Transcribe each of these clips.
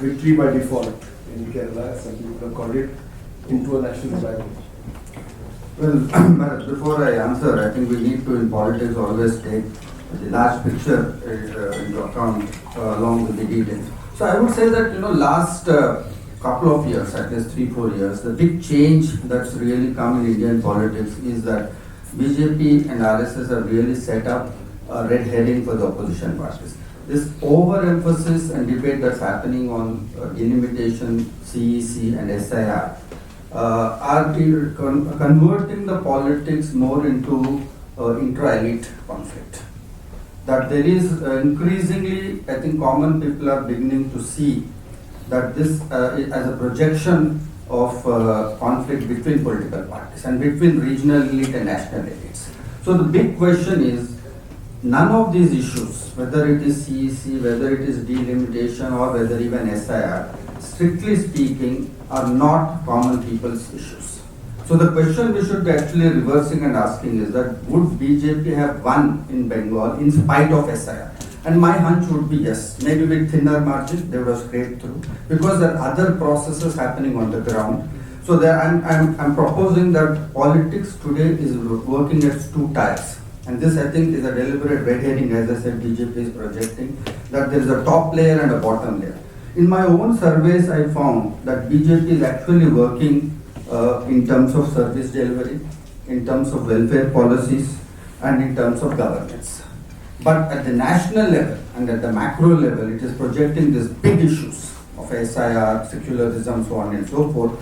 victory by default in Kerala, some people have called it, into a national revival? Well, but before I answer, I think we need to in politics always take the large picture into account along with the details. So I would say that last couple of years, at least 3-4 years, the big change that's really come in Indian politics is that BJP and RSS have really set up a red herring for the opposition parties. This overemphasis and debate that's happening on delimitation, CEC and SIR are converting the politics more into intra-elite conflict. That there is increasingly, I think common people are beginning to see that this as a projection of conflict between political parties and between regional elite and national elites. So the big question is, none of these issues, whether it is CEC, whether it is delimitation or whether even SIR, strictly speaking, are not common people's issues. So the question we should be actually reversing and asking is that would BJP have won in Bengal in spite of SIR? And my hunch would be yes, maybe with thinner margin they would have scraped through, because there are other processes happening on the ground. So there, I'm proposing that politics today is working at two tires. And this, I think, is a deliberate red herring, as I said, BJP is projecting, that there is a top layer and a bottom layer. In my own surveys, I found that BJP is actually working in terms of service delivery, in terms of welfare policies, and in terms of governance. But at the national level and at the macro level, it is projecting these big issues of SIR, secularism, so on and so forth.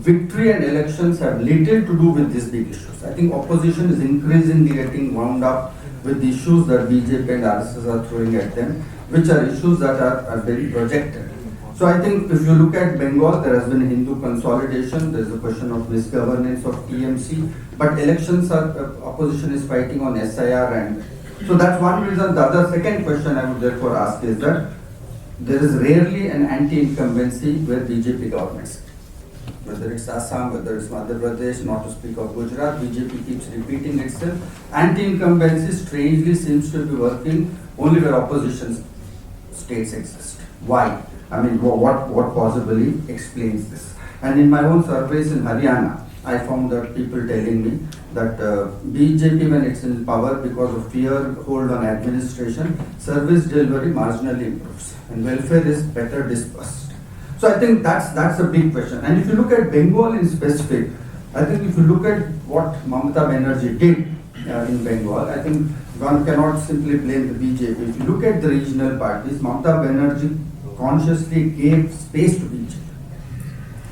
Victory and elections have little to do with these big issues. I think opposition is increasingly getting wound up with the issues that BJP and RSS are throwing at them, which are issues that are very projected. So I think if you look at Bengal, there has been Hindu consolidation, there is a question of misgovernance of TMC, but elections are, opposition is fighting on SIR, and so that's one reason. The other second question I would therefore ask is that there is rarely an anti-incumbency where BJP governs. Whether it's Assam, whether it's Madhya Pradesh, not to speak of Gujarat, BJP keeps repeating itself. Anti-incumbency strangely seems to be working only where opposition states exist. Why? I mean, what possibly explains this? And in my own surveys in Haryana, I found that people telling me that BJP, when it's in power, because of fear hold on administration, service delivery marginally improves and welfare is better dispersed. So I think that's a big question. And if you look at Bengal in specific, I think if you look at what Mamata Banerjee did in Bengal, I think one cannot simply blame the BJP. If you look at the regional parties, Mamata Banerjee consciously gave space to BJP.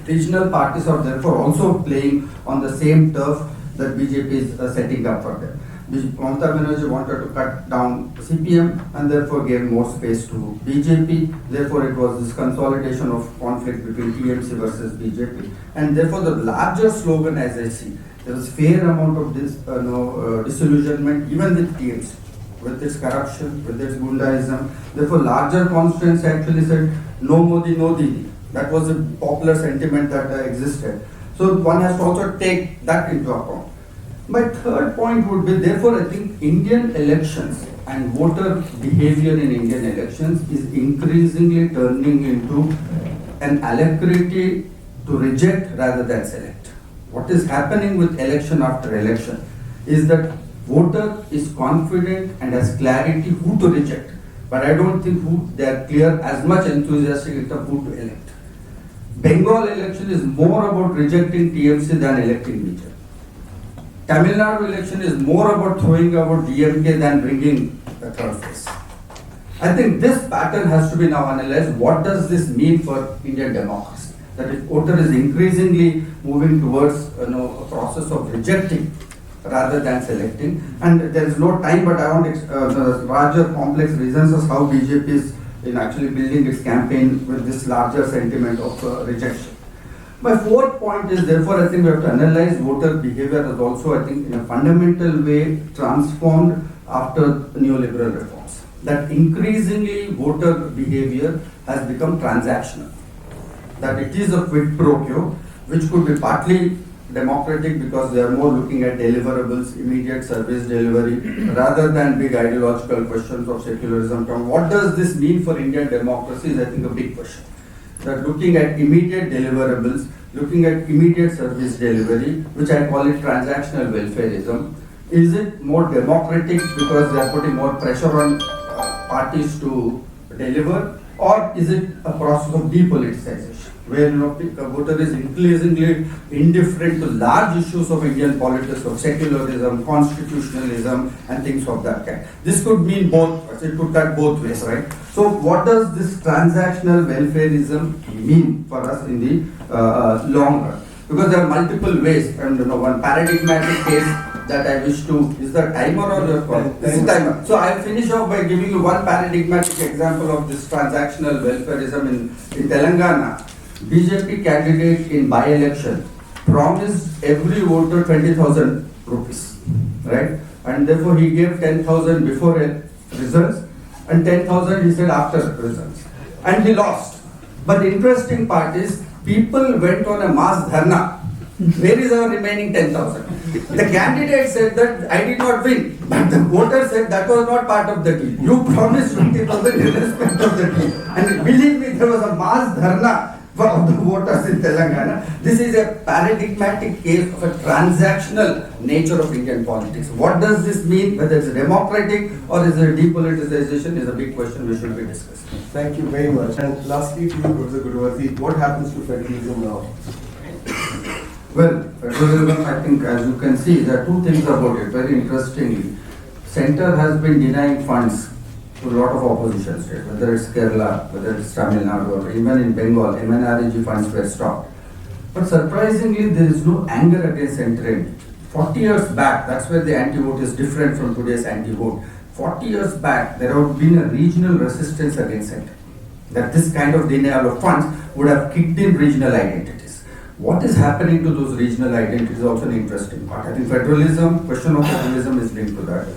Regional parties are therefore also playing on the same turf that BJP is setting up for them. Mamata Banerjee wanted to cut down CPM and therefore gave more space to BJP. Therefore, it was this consolidation of conflict between TMC versus BJP. And therefore, the larger slogan, as I see, there was fair amount of disillusionment even with TMC, with its corruption, with its gundaism. Therefore, larger constituents actually said, no Modi, no Didi. That was a popular sentiment that existed. So one has to also take that into account. My third point would be, therefore, I think Indian elections and voter behavior in Indian elections is increasingly turning into an alacrity to reject rather than select. What is happening with election after election is that voter is confident and has clarity who to reject, but I don't think they are clear as much enthusiastic of who to elect. Bengal election is more about rejecting TMC than electing BJP. Tamil Nadu election is more about throwing out DMK than bringing the third phase. I think this pattern has to be now analyzed. What does this mean for Indian democracy? That if voter is increasingly moving towards a process of rejecting rather than selecting, and there is no time, but I want the larger complex reasons as how BJP is in actually building its campaign with this larger sentiment of rejection. My fourth point is, therefore, I think we have to analyze voter behavior as also, I think, in a fundamental way transformed after neoliberal reforms. That increasingly voter behavior has become transactional. That it is a quid pro quo, which could be partly democratic because they are more looking at deliverables, immediate service delivery, rather than big ideological questions of secularism. What does this mean for Indian democracy is, I think, a big question. that looking at immediate deliverables, looking at immediate service delivery, which I call it transactional welfareism. Is it more democratic because they are putting more pressure on parties to deliver, or is it a process of depoliticization, where voter is increasingly indifferent to large issues of Indian politics, of secularism, constitutionalism, and things of that kind? This could mean both. It could cut both ways, right? So, what does this transactional welfareism mean for us in the long run? Because there are multiple ways, and one paradigmatic case that I wish to, is the timer or your call? This is timer. So I'll finish off by giving you one paradigmatic example of this transactional welfareism in Telangana. BJP candidate in by-election promised every voter 20,000 rupees, right? And therefore he gave 10,000 before results and 10,000 he said after results. And he lost. But the interesting part is people went on a mass dharna. Where is our remaining 10,000? The candidate said that I did not win, but the voter said that was not part of the deal. You promised 20,000 irrespective of the deal. And believe me, there was a mass dharna of the voters in Telangana. This is a paradigmatic case of a transactional nature of Indian politics. What does this mean? Whether it's democratic or is it depoliticization is a big question we should be discussing. Thank you very much. And lastly to you, Professor Gudavarthy, what happens to federalism now? Well, federalism, I think, as you can see, there are two things about it. Very interestingly, Centre has been denying funds to a lot of opposition states, whether it's Kerala, whether it's Tamil Nadu, or even in Bengal, MNREG funds were stopped. But surprisingly, there is no anger against Centre. 40 years back, that's where the anti-vote is different from today's anti-vote. 40 years back, there would have been a regional resistance against Centre. That this kind of denial of funds would have kicked in regional identities. What is happening to those regional identities is also an interesting part. I think federalism, question of federalism is linked to that.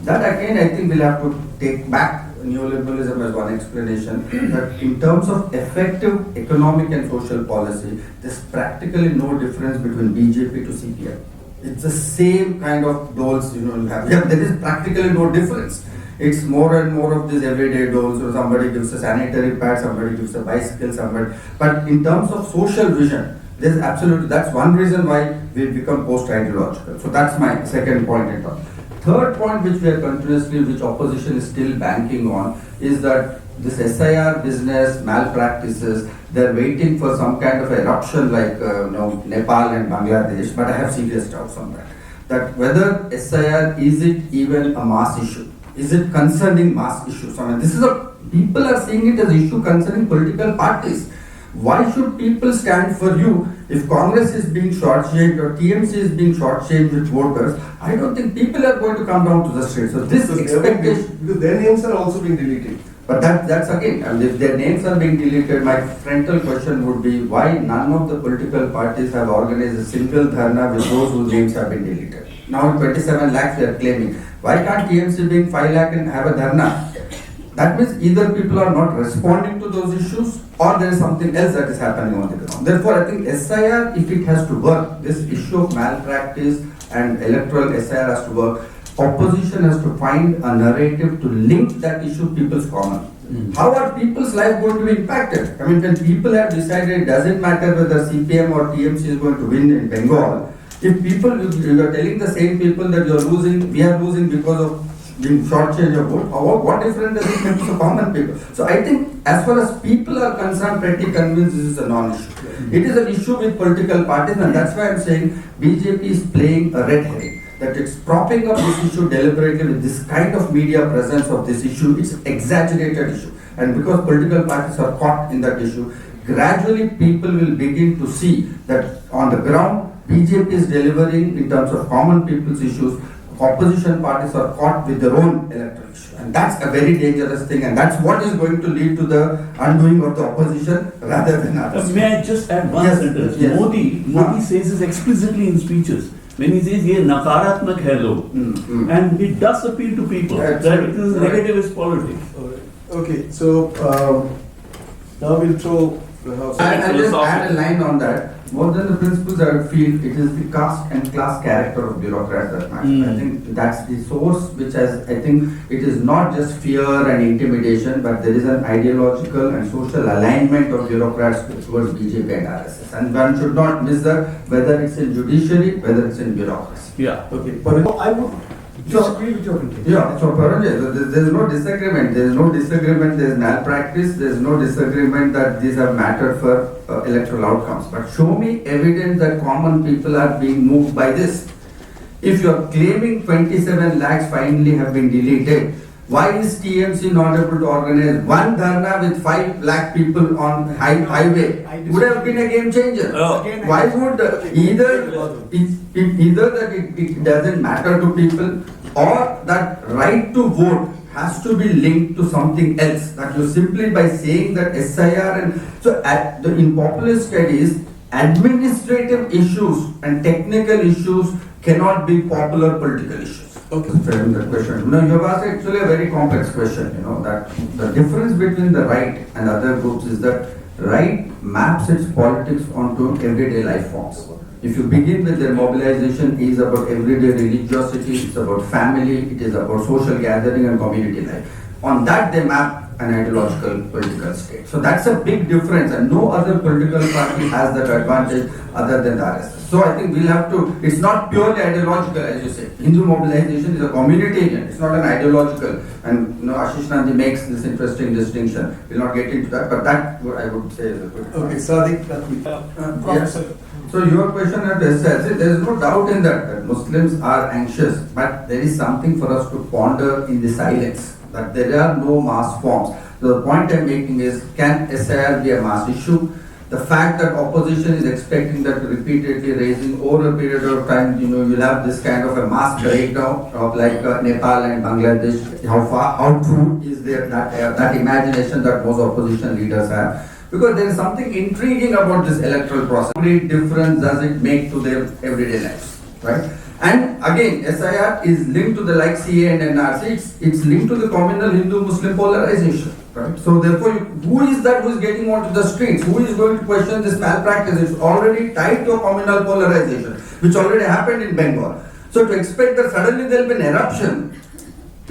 That again, I think we'll have to take back neoliberalism as one explanation, that in terms of effective economic and social policy, there's practically no difference between BJP to CPM. It's the same kind of doles, you have. Yeah, there is practically no difference. It's more and more of these everyday doles. So somebody gives a sanitary pad, somebody gives a bicycle, somebody. But in terms of social vision, there's absolutely, that's one reason why we've become post-ideological. So that's my second point in terms. Third point which we are continuously, which opposition is still banking on, is that this SIR business, malpractices, they're waiting for some kind of eruption like Nepal and Bangladesh, but I have serious doubts on that. That whether SIR, is it even a mass issue? Is it concerning mass issues? I mean, people are seeing it as an issue concerning political parties. Why should people stand for you if Congress is being shortchanged or TMC is being shortchanged with voters? I don't think people are going to come down to the streets. So this expectation, because their names are also being deleted. But that's again, I mean, if their names are being deleted, my frontal question would be why none of the political parties have organized a single dharna with those whose names have been deleted. Now 27 lakhs they are claiming. Why can't TMC being 5 lakh and have a dharna? That means either people are not responding to those issues or there is something else that is happening on the ground. Therefore, I think SIR, if it has to work, this issue of malpractice and electoral SIR has to work, opposition has to find a narrative to link that issue to people's common. How are people's life going to be impacted? I mean, when people have decided it doesn't matter whether CPM or TMC is going to win in Bengal, if people, you are telling the same people that you are losing, we are losing because of being shortchanged of vote, what difference does it make to the common people? So I think as far as people are concerned, pretty convinced this is a non-issue. It is an issue with political parties, and that's why I'm saying BJP is playing a red herring. That it's propping up this issue deliberately with this kind of media presence of this issue. It's an exaggerated issue. And because political parties are caught in that issue, gradually people will begin to see that on the ground, BJP is delivering in terms of common people's issues. Opposition parties are caught with their own electoral issue. And that's a very dangerous thing, and that's what is going to lead to the undoing of the opposition rather than others. May I just add one sentence? Yes. Modi says this explicitly in speeches. When he says, "Ye nakaratmak hai log," and it does appeal to people that it is negative is politics. Okay, so now we'll throw I'll just add a line on that. More than the principles, I would feel it is the caste and class character of bureaucrats that matter. I think that's the source which has, I think it is not just fear and intimidation, but there is an ideological and social alignment of bureaucrats towards BJP and RSS. And one should not miss that, whether it's in judiciary, whether it's in bureaucracy. Yeah. Okay, but I would disagree with your conclusion. Yeah, so Paranjay, there is no disagreement. There is no disagreement, there is malpractice, there is no disagreement that these have mattered for electoral outcomes. But show me evidence that common people are being moved by this. If you are claiming 27 lakhs finally have been deleted, why is TMC not able to organize one dharna with 5 lakh people on highway? Would have been a game changer. Why would either that it doesn't matter to people, or that right to vote has to be linked to something else, that you simply by saying that SIR and so in populist studies, administrative issues and technical issues cannot be popular political issues. Okay. Frame the question. No, you have asked actually a very complex question. You know that the difference between the right and other groups is that right maps its politics onto everyday life forms. If you begin with their mobilization, it is about everyday religiosity, it's about family, it is about social gathering and community life. On that they map an ideological political state. So that's a big difference, and no other political party has that advantage other than the RSS. So I think we'll have to, it's not purely ideological as you say. Hindu mobilization is a communitarian, it's not an ideological. And you know, Ashish Nandi makes this interesting distinction. We'll not get into that, but that I would say is a good point. Okay, Sadiq, Yes. So your question at SIR, there is no doubt in that Muslims are anxious, but there is something for us to ponder in the silence, that there are no mass forms. The point I'm making is, can SIR be a mass issue? The fact that opposition is expecting that repeatedly raising over a period of time, you know, you'll have this kind of a mass breakdown of like Nepal and Bangladesh. How true is there that imagination that most opposition leaders have? Because there is something intriguing about this electoral process. What difference does it make to their everyday lives, right? And again, SIR is linked to the like CA and NRC. It's linked to the communal Hindu-Muslim polarization, right? So therefore, who is that who is getting onto the streets? Who is going to question this malpractice? It's already tied to a communal polarization, which already happened in Bengal. So to expect that suddenly there will be an eruption,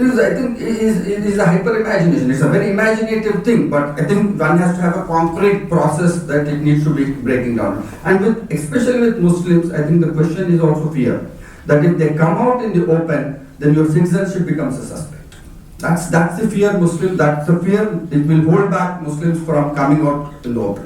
I think it is a hyper imagination. It's a very imaginative thing, but I think one has to have a concrete process that it needs to be breaking down. And especially with Muslims, I think the question is also fear. That if they come out in the open, then your citizenship becomes a suspect. That's the fear Muslim. That's the fear. It will hold back Muslims from coming out in the open.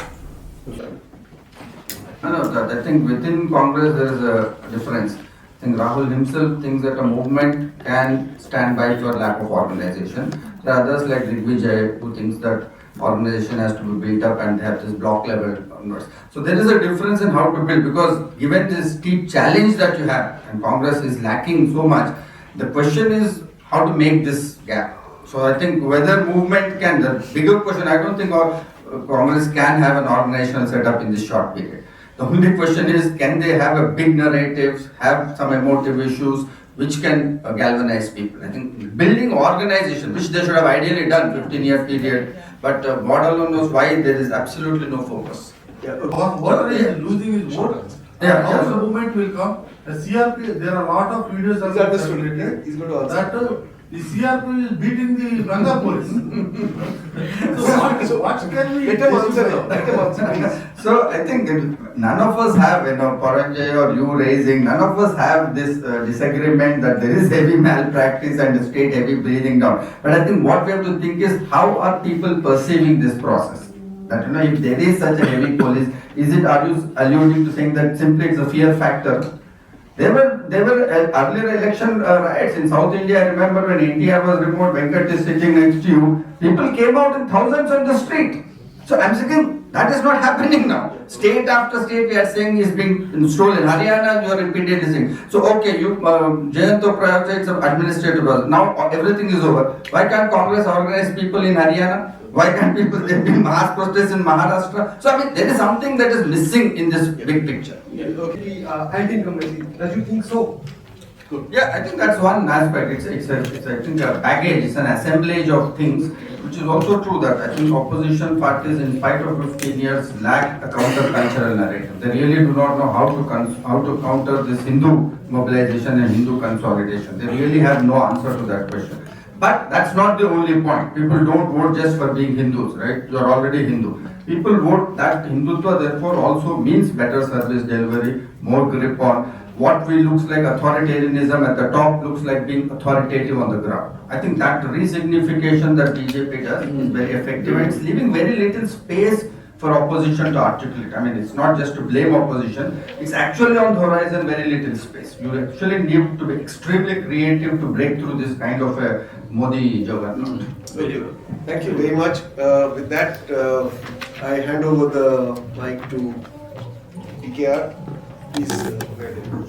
I think within Congress there is a difference. I think Rahul himself thinks that a movement can stand by for lack of organization. There are others like Rigvijay who thinks that organization has to be built up and they have this block level onwards. So there is a difference in how to build, because given this steep challenge that you have and Congress is lacking so much, the question is how to make this gap. So I think whether movement can, the bigger question, I don't think Congress can have an organizational setup in this short period. The only question is, can they have a big narrative, have some emotive issues which can galvanize people. I think building organization, which they should have ideally done 15-year period, but God alone knows why there is absolutely no focus. Yeah. What is losing is vote. Yeah, How yeah. the movement will come? The CRP, there are a lot of videos He's understood. He's going to answer. that the CRP is beating the Ganga police. So what can we? Let him answer now. Let him answer, please. So I think none of us have, Paranjay or you raising, none of us have this disagreement that there is heavy malpractice and the state heavy breathing down. But I think what we have to think is, how are people perceiving this process? That if there is such a heavy police, are you alluding to saying that simply it's a fear factor? There were earlier election riots in South India. I remember when NTR was removed, Venkat is sitting next to you. People came out in thousands on the street. So I'm saying that is not happening now. State after state we are saying is being stolen. Haryana, you are repeatedly saying. So okay, Jayanta Roy Chowdhury administrative process. Now everything is over. Why can't Congress organize people in Haryana? Why can't there be mass protests in Maharashtra? So I mean, there is something that is missing in this big picture. Okay, anti-incumbency. Does you think so? Good. Yeah, I think that's one aspect. It's I think a package, it's an assemblage of things, which is also true that I think opposition parties, in spite of 15 years, lack a counter-cultural narrative. They really do not know how to counter this Hindu mobilization and Hindu consolidation. They really have no answer to that question. But that's not the only point. People don't vote just for being Hindus, right? You are already Hindu. People vote that Hindutva therefore also means better service delivery, more grip on what we looks like authoritarianism at the top looks like being authoritative on the ground. I think that resignification that BJP does is very effective and it's leaving very little space for opposition to articulate. I mean, it's not just to blame opposition, it's actually on the horizon very little space. You actually need to be extremely creative to break through this kind of a Modi juggernaut. Very good. Thank you very much. With that, I hand over the mic to PKR. Please.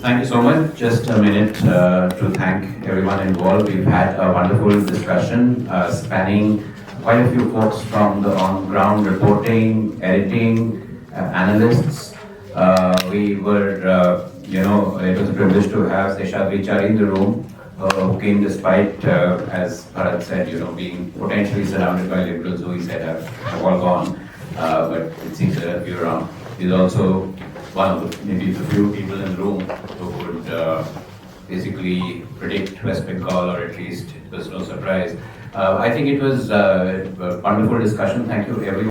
Thank you so much. Just a minute to thank everyone involved. We've had a wonderful discussion spanning quite a few folks from the on-ground reporting, editing, analysts. We were, it was a privilege to have Seshadri Chari in the room, who came despite, as Bharat said, being potentially surrounded by liberals who he said have all gone, but it seems that a few around. He's also one of the, maybe the few people in the room who could basically predict West Bengal, or at least it was no surprise. I think it was a wonderful discussion. Thank you everyone.